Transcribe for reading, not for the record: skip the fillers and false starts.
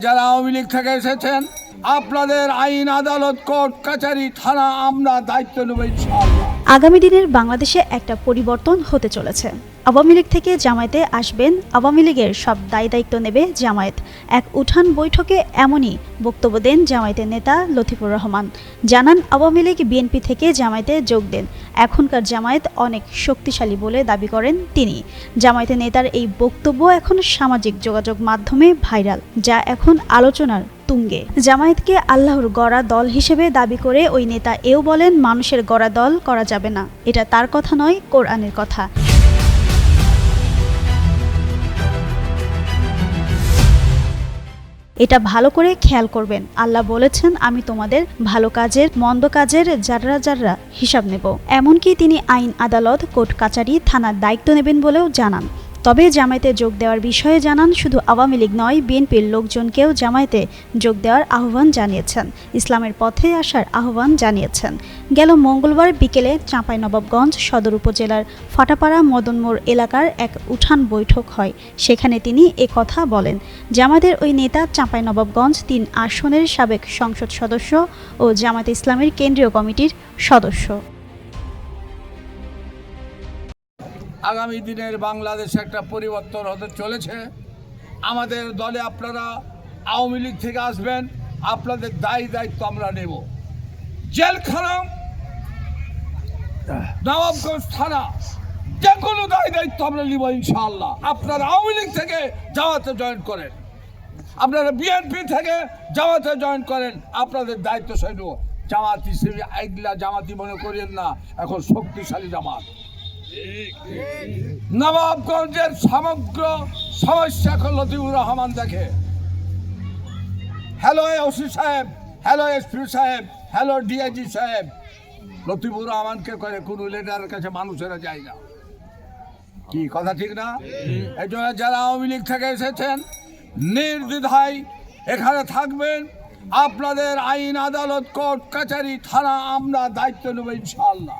যারা আওয়ামী লীগ থেকে এসেছেন আপনাদের আইন আদালত কোর্ট কাছারি থানা আমরা দায়িত্ব নেব ইনশাআল্লাহ। আগামী দিনের বাংলাদেশে একটা পরিবর্তন হতে চলেছে। আওয়ামী লীগ থেকে জামায়াতে আসবেন, আওয়ামী লীগের সব দায়িত্ব নেবে জামায়াত। এক উঠান বৈঠকে এমনই বক্তব্য দেন জামায়াতের নেতা লতিফুর রহমান। জানান, আওয়ামী লীগ বিএনপি থেকে জামায়াতে যোগ দেন। এখনকার জামায়াত অনেক শক্তিশালী বলে দাবি করেন তিনি। জামায়াতের নেতার এই বক্তব্য এখন সামাজিক যোগাযোগ মাধ্যমে ভাইরাল, যা এখন আলোচনার তুঙ্গে। জামায়াতকে আল্লাহর গড়া দল হিসেবে দাবি করে ওই নেতা এও বলেন, মানুষের গড়া দল করা যাবে না, এটা তার কথা নয়, কোরআনের কথা। এটা ভালো করে খেয়াল করবেন, আল্লাহ বলেছেন, আমি তোমাদের ভালো কাজের মন্দ কাজের যাররা যাররা হিসাব নেব। এমনকি তিনি আইন আদালত কোর্ট কাচারি থানার দায়িত্ব নেবেন বলেও জানান। তবে জামায়াতে যোগ দেওয়ার বিষয়ে জানান, শুধু আওয়ামী লীগ নয়, বিএনপির লোকজনকেও জামায়াতে যোগ দেওয়ার আহ্বান জানিয়েছেন, ইসলামের পথে আসার আহ্বান জানিয়েছেন। গেল মঙ্গলবার বিকেলে চাঁপাইনবাবগঞ্জ সদর উপজেলার ফাটাপাড়া মদনমোড় এলাকার এক উঠান বৈঠক হয়। সেখানে তিনি কথা বলেন। জামায়াতের ওই নেতা চাঁপাইনবাবগঞ্জ ৩ আসনের সাবেক সংসদ সদস্য ও জামায়াতে ইসলামের কেন্দ্রীয় কমিটির সদস্য। আগামী দিনের বাংলাদেশে একটা পরিবর্তন হতে চলেছে। আমাদের দলে আপনারা আওয়ামী লীগ থেকে আসবেন, আপনাদের দায়িত্ব আমরা নেব। জেলখানা, নবাবগঞ্জ থানা, যে কোনো দায়িত্ব আমরা নিব ইনশাআল্লাহ। আপনারা আওয়ামী লীগ থেকে জামাতে জয়েন করেন, আপনারা বিএনপি থেকে জামাতে জয়েন করেন, আপনাদের দায়িত্ব সৈন্য। জামাত হিসেবে আইগলা জামাতি মনে করেন না, এখন শক্তিশালী জামাত। নবাবগঞ্জের সমগ্র সমস্যা এখন লতিফুর রহমান দেখে। হ্যালো ওসি সাহেব, হ্যালো এসপি সাহেব, হ্যালো ডিআইজি সাহেব, লতিফুর রহমানকে করে কোনো লিডারের কাছে মানুষেরা যায় না। কি কথা ঠিক না? এই জন্য যারা আওয়ামী লীগ থেকে এসেছেন নির্দ্বিধায় এখানে থাকবেন। আপনাদের আইন আদালত কোর্ট কাছারি থানা আমরা দায়িত্ব নেব ইনশাআল্লাহ।